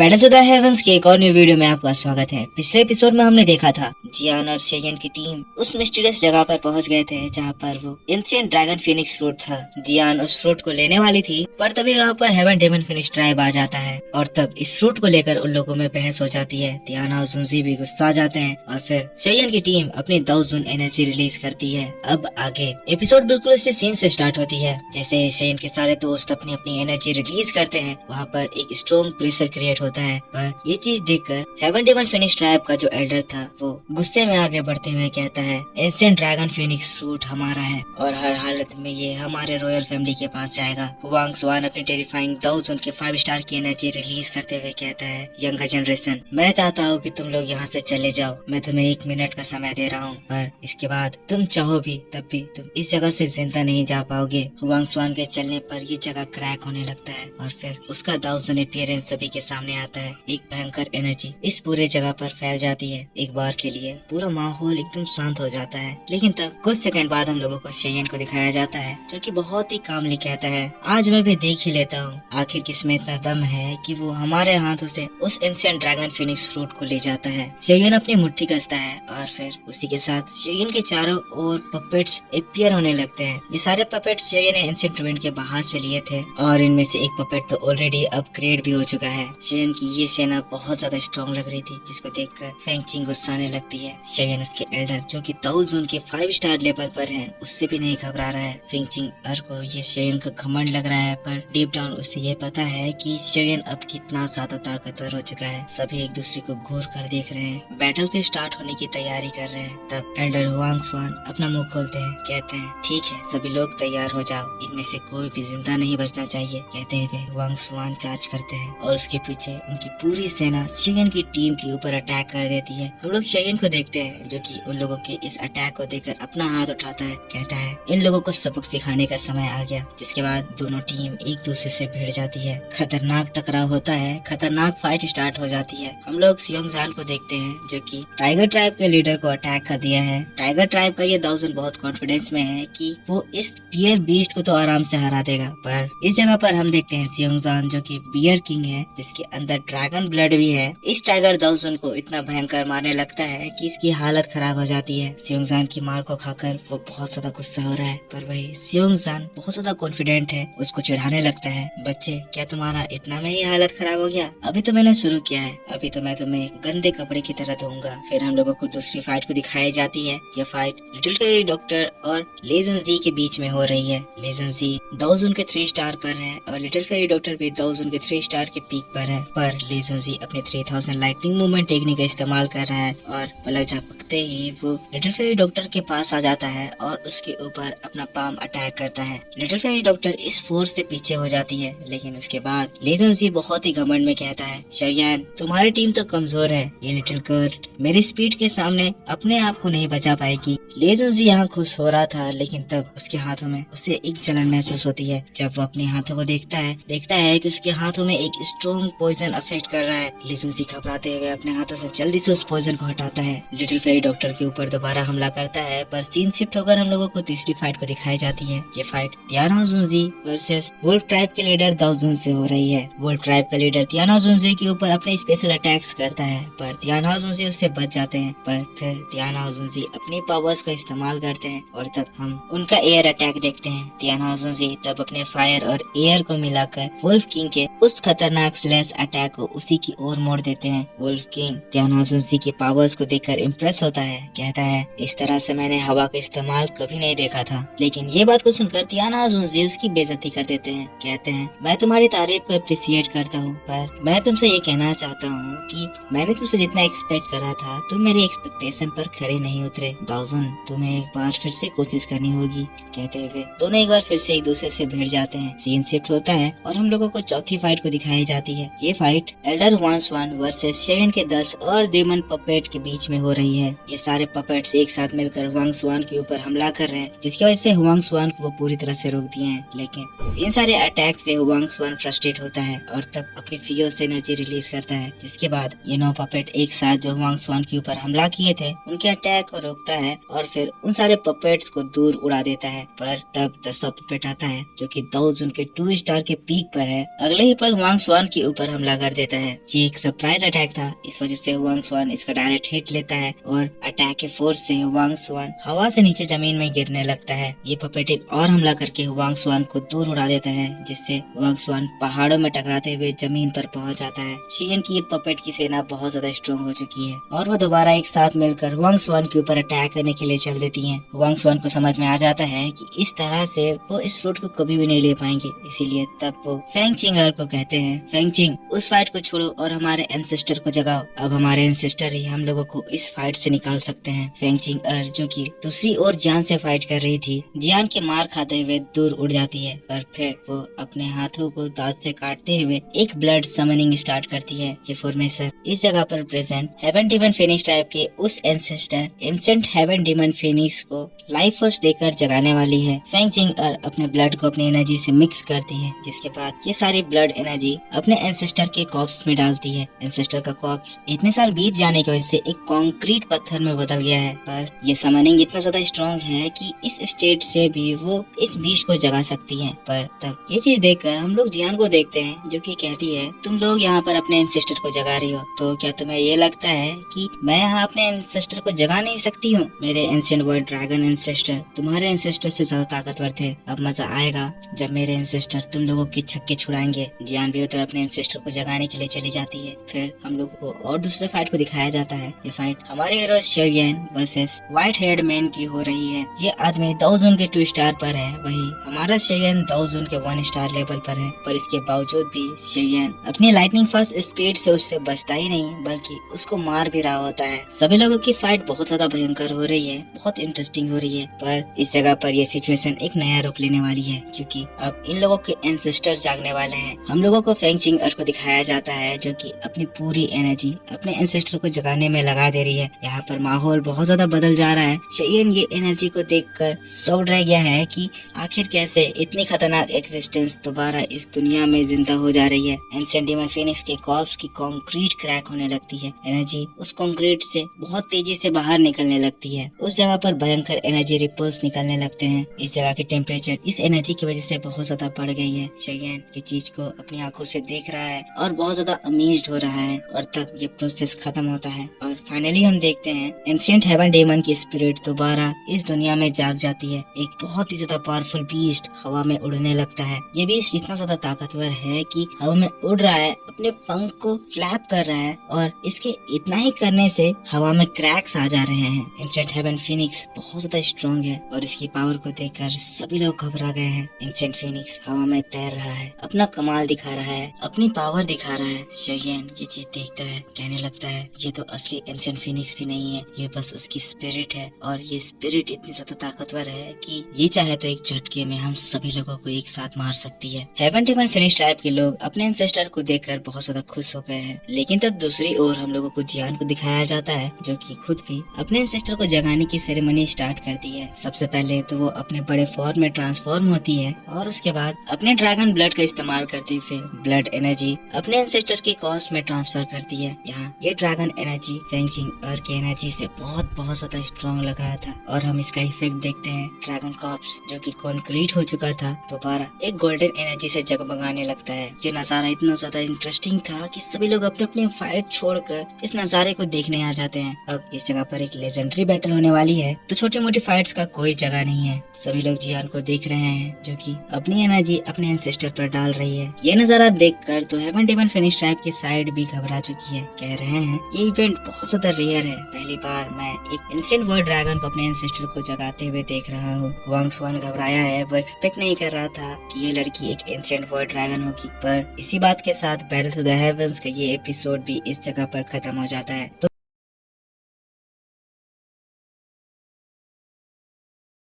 Pedal to the heavens के एक और न्यू वीडियो में आपका स्वागत है। पिछले एपिसोड में हमने देखा था जियान और शेयन की टीम उस मिस्टीरियस जगह पर पहुंच गए थे जहां पर वो एंशिएंट ड्रैगन फिनिक्स फ्रूट था। जियान उस फ्रूट को लेने वाली थी, पर तभी वहाँ पर हेवन डेमन फिनिक्स ट्राइब आ जाता है और तब इस फ्रूट को लेकर उन लोगों में बहस हो जाती है। तियाना और जुनजी भी गुस्सा आ जाते हैं और फिर शेयन की टीम अपनी दाउजुन एनर्जी रिलीज करती है। अब आगे एपिसोड बिल्कुल इसी सीन से स्टार्ट होती है। जैसे शेयन के सारे दोस्त अपनी अपनी एनर्जी रिलीज करते हैं, वहाँ पर एक स्ट्रॉन्ग प्रेशर क्रिएट होता है। पर ये चीज देखकर हेवन डेमन फिनिक्स ट्राइब का जो एल्डर था वो गुस्से में आगे बढ़ते हुए कहता है, एंशिएंट ड्रैगन फिनिक्स फ्रूट हमारा है और हर हालत में ये हमारे रॉयल फैमिली के पास जाएगा। हुआंग स्वान अपनी टेरिफाइंग दाउजुन के 5 स्टार की एनर्जी रिलीज करते हुए कहता है, यंगर जनरेशन, मैं चाहता हूँ कि तुम लोग यहाँ से चले जाओ। मैं तुम्हें 1 मिनट का समय दे रहा हूँ, पर इसके बाद तुम चाहो भी तब भी तुम इस जगह से जिंदा नहीं जा पाओगे। हुआंग स्वान के चलने पर ये जगह क्रैक होने लगता है और फिर उसका दाउजुन अपीयरेंस सभी के सामने आता है। एक भयंकर एनर्जी इस पूरे जगह पर फैल जाती है। एक बार के लिए पूरा माहौल एकदम शांत हो जाता है, लेकिन तब कुछ सेकंड बाद हम लोगों को शेयन को दिखाया जाता है जो कि बहुत ही कामली कहता है, आज मैं भी देख ही लेता हूँ आखिर किसमें इतना दम है कि वो हमारे हाथों से उस एंशिएंट ड्रैगन फिनिक्स फ्रूट को ले जाता है। शेयन अपनी मुट्ठी कसता है और फिर उसी के साथ शेयन के चारों ओर पपेट्स अपीयर होने लगते हैं। ये सारे पपेट्स शेयन ने एंशिएंट रूइन के बाहर से लिए थे और इनमें से एक पपेट तो ऑलरेडी अपग्रेड भी हो चुका है। शेयन की ये सेना बहुत ज्यादा स्ट्रॉन्ग लग रही थी, जिसको देखकर फेंगचिंग गुस्साने लगती है। शेयन उसके एल्डर जो कि दाउजुन के 5 स्टार लेवल पर है उससे भी नहीं घबरा रहा है। फेंगचिंग को ये शेयन का घमंड लग रहा है, पर डीप डाउन उसे ये पता है कि शेयन अब कितना ज्यादा ताकतवर हो चुका है। सभी एक दूसरे को घूर कर देख रहे हैं, बैटल के स्टार्ट होने की तैयारी कर रहे हैं। तब एल्डर हुआंग स्वान अपना मुंह खोलते हैं, कहते हैं, ठीक है सभी लोग तैयार हो जाओ, इनमें से कोई भी जिंदा नहीं बचना चाहिए। कहते हुए हुआंग स्वान चार्ज करते हैं और उसके पीछे उनकी पूरी सेना शेयन की टीम के ऊपर अटैक कर देती है। हम लोग शेयन को देखते हैं जो कि उन लोगों के इस अटैक को देखकर अपना हाथ उठाता है, कहता है, इन लोगों को सबक सिखाने का समय आ गया। जिसके बाद दोनों टीम एक दूसरे से भिड़ जाती है, खतरनाक टकराव होता है, खतरनाक फाइट स्टार्ट हो जाती है। हम लोग सियोंगजान को देखते हैं जो कि टाइगर ट्राइब के लीडर को अटैक कर दिया है। टाइगर ट्राइब का ये दाउजुन बहुत कॉन्फिडेंस में है कि वो इस बियर बीस्ट को तो आराम से हरा देगा, पर इस जगह पर हम देखते हैं सियोंगजान जो कि बियर किंग है, जिसके अंदर ड्रैगन ब्लड भी है। इस टाइगर दाउजुन को इतना भयंकर मारने लगता है कि इसकी हालत खराब हो जाती है। सियोंगजान की मार को खाकर वो बहुत ज्यादा गुस्सा हो रहा है, पर वही सियोंगजान बहुत ज्यादा कॉन्फिडेंट है, उसको चिढ़ाने लगता है, बच्चे क्या तुम्हारा इतना में ही हालत खराब हो गया? अभी तो मैंने शुरू किया है, अभी तो मैं तुम्हें गंदे कपड़े की तरह धोऊंगा। फिर हम लोगों को दूसरी फाइट को दिखाई जाती है। यह फाइट लिटिल फेरी डॉक्टर और ले जुनजी के बीच में हो रही है। ले जुनजी दाउजुन के 3 स्टार पर है और लिटिल फेरी डॉक्टर भी दाउजुन के 3 स्टार के पीक पर है, पर ले जुनजी अपने 3000 लाइटनिंग मूवमेंट टेक्निक का इस्तेमाल कर रहा है और पलक झपकते ही वो लिटिल फेरी डॉक्टर के पास आ जाता है और उसके ऊपर अपना पाम अटैक करता है। लिटिल फेरी डॉक्टर इस फोर्स से पीछे हो जाती है, लेकिन उसके बाद ले जुनजी बहुत ही घमंड में कहता है, शेयन तुम्हारी टीम तो कमजोर है, ये लिटिल गर्ल मेरी स्पीड के सामने अपने आप को नहीं बचा पाएगी। ले जुनजी यहाँ खुश हो रहा था, लेकिन तब उसके हाथों में उसे एक जलन महसूस होती है। जब वो अपने हाथों को देखता है कि उसके हाथों में एक स्ट्रॉन्ग पॉइजन अफेक्ट कर रहा है। ले जुनजी घबराते हुए अपने हाथों से जल्दी से उस पॉइजन को हटाता है। लिटिल फेरी डॉक्टर के ऊपर दोबारा हमला करता है, पर सीन शिफ्ट होकर हम लोगों को तीसरी फाइट को दिखाई जाती है। ये फाइट तियाना जुनजी वर्सेस वुल्फ ट्राइब के लीडर दाउजुन से हो रही है। वुल्फ ट्राइब का लीडर तियाना जुनजी के ऊपर अपने स्पेशल अटैक्स करता है, पर तियाना जुनजी उससे बच जाते हैं। पर फिर तियाना जुनजी अपनी पावर्स का इस्तेमाल करते हैं और तब हम उनका एयर अटैक देखते हैं। तियाना जुनजी तब अपने फायर और एयर को मिलाकर वुल्फ किंग के उस खतरनाक स्लैश अटैक को उसी की ओर मोड़ देते हैं। वुल्फ किंग तियाना जुनजी के पावर्स को देखकर इम्प्रेस होता है, कहता है, इस तरह से मैंने हवा का इस्तेमाल कभी नहीं देखा था। लेकिन ये बात को सुनकर तियाना जुनजी उसकी बेइज्जती कर देते हैं, कहते हैं, मैं तुम्हारी तारीफ को अप्रिशिएट करता हूँ, पर मैं तुमसे ये कहना चाहता हूँ कि मैंने तुमसे जितना एक्सपेक्ट करा था तुम मेरी एक्सपेक्टेशन पर खरे नहीं उतरे। दाउजुन तुम्हें एक बार फिर से कोशिश करनी होगी। कहते हुए दोनों एक बार फिर से एक दूसरे से भिड़ जाते हैं। सीन शिफ्ट होता है और हम लोगों को चौथी फाइट को दिखाई जाती है। ये फाइट एल्डर हुआंग स्वान वर्सेस शेयन के 10 और डेमन पपेट के बीच में हो रही है। ये सारे पपेट्स एक साथ मिलकर हुआंग स्वान के ऊपर हमला कर रहे हैं, जिसकी वजह से हुआंग स्वान को वो पूरी तरह से रोक दिए हैं। लेकिन इन सारे अटैक से हुआंग स्वान फ्रस्ट्रेट होता है और तब अपनी फियोस एनर्जी रिलीज करता है, जिसके बाद ये 9 पपेट एक साथ जो हुआंग स्वान के ऊपर हमला किए थे उनके अटैक को रोकता है और फिर उन सारे पपेट्स को दूर उड़ा देता है। पर तब 10 पपेट आता है जो कि दाउजुन के 2 स्टार के पीक पर है। अगले ही पल हुआंग स्वान के ऊपर हमला हमला कर देता है। ये एक सरप्राइज अटैक था, इस वजह से हुआंग सुआन इसका डायरेक्ट हिट लेता है और अटैक के फोर्स से हुआंग सुआन हवा से नीचे जमीन में गिरने लगता है। ये पपेट एक और हमला करके हुआंग सुआन को दूर उड़ा देता है, जिससे हुआंग सुआन पहाड़ों में टकराते हुए जमीन पर पहुंच जाता है। शियन की ये पपेट की सेना बहुत ज्यादा स्ट्रॉन्ग हो चुकी है और वो दोबारा एक साथ मिलकर हुआंग सुआन के ऊपर अटैक करने के लिए चल देती हैं। हुआंग सुआन को समझ में आ जाता है कि इस तरह से वो इस फ्रूट को कभी भी नहीं ले पाएंगे, इसीलिए तब वो फेंग चिंग को कहते हैं, फेंग चिंग उस फाइट को छोड़ो और हमारे एंसेस्टर को जगाओ। अब हमारे एंसेस्टर ही हम लोगों को इस फाइट से निकाल सकते हैं। फेंग चिंग जो कि दूसरी ओर जियान से फाइट कर रही थी, जियान के मार खाते हुए दूर उड़ जाती है और फिर वो अपने हाथों को दांत से काटते हुए एक ब्लड समनिंग स्टार्ट करती है। ये फॉर्मेशन इस जगह पर present heaven demon phoenix type के उस ancestor ancient heaven demon phoenix को लाइफ फोर्स देकर जगाने वाली है। फेंग चिंग अपने ब्लड को अपनी एनर्जी से मिक्स करती है, जिसके बाद ये सारी ब्लड एनर्जी अपने एंसेस्टर के कॉर्प्स में डालती है। एंसेस्टर का कॉर्प्स इतने साल बीत जाने की वजह से एक कंक्रीट पत्थर में बदल गया है, पर ये समनिंग इतना ज्यादा स्ट्रॉन्ग है कि इस स्टेट से भी वो इस बीच को जगा सकती है। पर तब ये चीज देखकर हम लोग जियान को देखते हैं, जो कि कहती है, तुम लोग यहाँ पर अपने एंसेस्टर को जगा रही हो, तो क्या तुम्हें ये लगता है कि मैं यहाँ अपने एंसेस्टर को जगा नहीं सकती हूँ? मेरे एंशिएंट वर्ल्ड ड्रैगन एंसेस्टर तुम्हारे एंसेस्टर से ज्यादा ताकतवर थे। अब मजा आएगा जब मेरे एंसेस्टर तुम लोगों के छक्के छुड़ाएंगे। जियान भी उधर अपने एंसेस्टर को जगाने के लिए चली जाती है। फिर हम लोगों को और दूसरे फाइट को दिखाया जाता है। ये फाइट हमारे hero Shevian versus white haired man की हो रही है। ये आदमी 2 जोन के 2 स्टार पर है, वही हमारा शेवियन 2 जोन के 1 स्टार लेवल पर है। पर इसके बावजूद भी शेवियन अपनी लाइटनिंग फास्ट स्पीड से उससे बचता ही नहीं, बल्कि उसको मार भी रहा होता है। सभी लोगों की फाइट बहुत ज्यादा भयंकर हो रही है, बहुत इंटरेस्टिंग हो रही है। पर इस जगह पर यह सिचुएशन एक नया रुख लेने वाली है, क्योंकि अब इन लोगों के एंसेस्टर जागने वाले हैं। हम लोगों को फेंग चिंग को दिखाया जाता है, जो कि अपनी पूरी एनर्जी अपने एंसेस्टर को जगाने में लगा दे रही है। यहाँ पर माहौल बहुत ज्यादा बदल जा रहा है। शेयन ये एनर्जी को देखकर शॉक्ड रह गया है कि आखिर कैसे इतनी खतरनाक एग्जिस्टेंस दोबारा इस दुनिया में जिंदा हो जा रही है। एंशिएंट डीमन फिनिक्स के कॉर्प्स की कंक्रीट क्रैक होने लगती है। एनर्जी उस कंक्रीट से बहुत तेजी से बाहर निकलने लगती है। उस जगह पर भयंकर एनर्जी रिपल्स निकलने लगते हैं। इस जगह की टेम्परेचर इस एनर्जी की वजह से बहुत ज्यादा बढ़ गई है। शेयन ये चीज को अपनी आंखों से देख रहा है और बहुत ज्यादा अमेज्ड हो रहा है। और तब ये प्रोसेस खत्म होता है और फाइनली हम देखते हैं एंशिएंट हेवन डेमन की स्पिरिट दोबारा इस दुनिया में जाग जाती है। एक बहुत ही ज्यादा पावरफुल बीस्ट हवा में उड़ने लगता है। ये बीस्ट इतना ज्यादा ताकतवर है कि हवा में उड़ रहा है, अपने पंख को फ्लैप कर रहा है और इसके इतना ही करने से हवा में क्रैक्स आ जा रहे हैं। एंशिएंट हेवन फिनिक्स बहुत ज्यादा स्ट्रॉन्ग है और इसकी पावर को देखकर सभी लोग घबरा गए हैं। एंशिएंट फिनिक्स हवा में तैर रहा है, अपना कमाल दिखा रहा है, अपनी पावर दिखा रहा है। शेयन ये चीज देखता है, कहने लगता है ये तो असली एंशिएंट फिनिक्स भी नहीं है, ये बस उसकी स्पिरिट है। और ये स्पिरिट इतनी ज्यादा ताकतवर है कि ये चाहे तो एक झटके में हम सभी लोगों को एक साथ मार सकती है। हेवन डेमन फिनिक्स ट्राइब के लोग अपने एंसेस्टर को देखकर बहुत ज्यादा खुश हो गए हैं। लेकिन तब दूसरी ओर हम लोगों को जियान को दिखाया जाता है, जो कि खुद भी अपने एंसेस्टर को जगाने की सेरेमनी स्टार्ट करती है। सबसे पहले तो वो अपने बड़े फॉर्म में ट्रांसफॉर्म होती है और उसके बाद अपने ड्रैगन ब्लड का इस्तेमाल करते हुए ब्लड एनर्जी अपने एंसेस्टर के कॉर्प्स में ट्रांसफर करती है। यहाँ ये ड्रैगन एनर्जी फेंग चिंग की एनर्जी से बहुत ज्यादा स्ट्रॉन्ग लग रहा था और हम इसका इफेक्ट देखते हैं। ड्रैगन कॉर्प्स जो कि कंक्रीट हो चुका था दोबारा एक गोल्डन एनर्जी से जगमगाने लगता है। ये नजारा इतना ज्यादा इंटरेस्टिंग था कि सभी लोग अपने अपने फाइट छोड़कर इस नजारे को देखने आ जाते हैं। अब इस जगह पर एक लेजेंडरी बैटल होने वाली है, तो छोटी मोटी फाइट्स का कोई जगह नहीं है। सभी लोग जियान को देख रहे हैं, जो कि अपनी एनर्जी अपने एंसेस्टर पर डाल रही है। ये नजारा देखकर तो हेवन डेमन फिनिक्स ट्राइब की साइड भी घबरा चुकी है। कह रहे हैं ये इवेंट बहुत ज्यादा रेयर है, पहली बार मैं एक एंशिएंट वर्ल्ड ड्रैगन को अपने एंसेस्टर को जगाते हुए देख रहा हूँ। हुआंग सुआन घबराया है, वो एक्सपेक्ट नहीं कर रहा था कि ये लड़की एक एंशिएंट वर्ल्ड ड्रैगन होगी। पर इसी बात के साथ बैटल टू द हेवंस का ये एपिसोड भी इस जगह पर खत्म हो जाता है। तो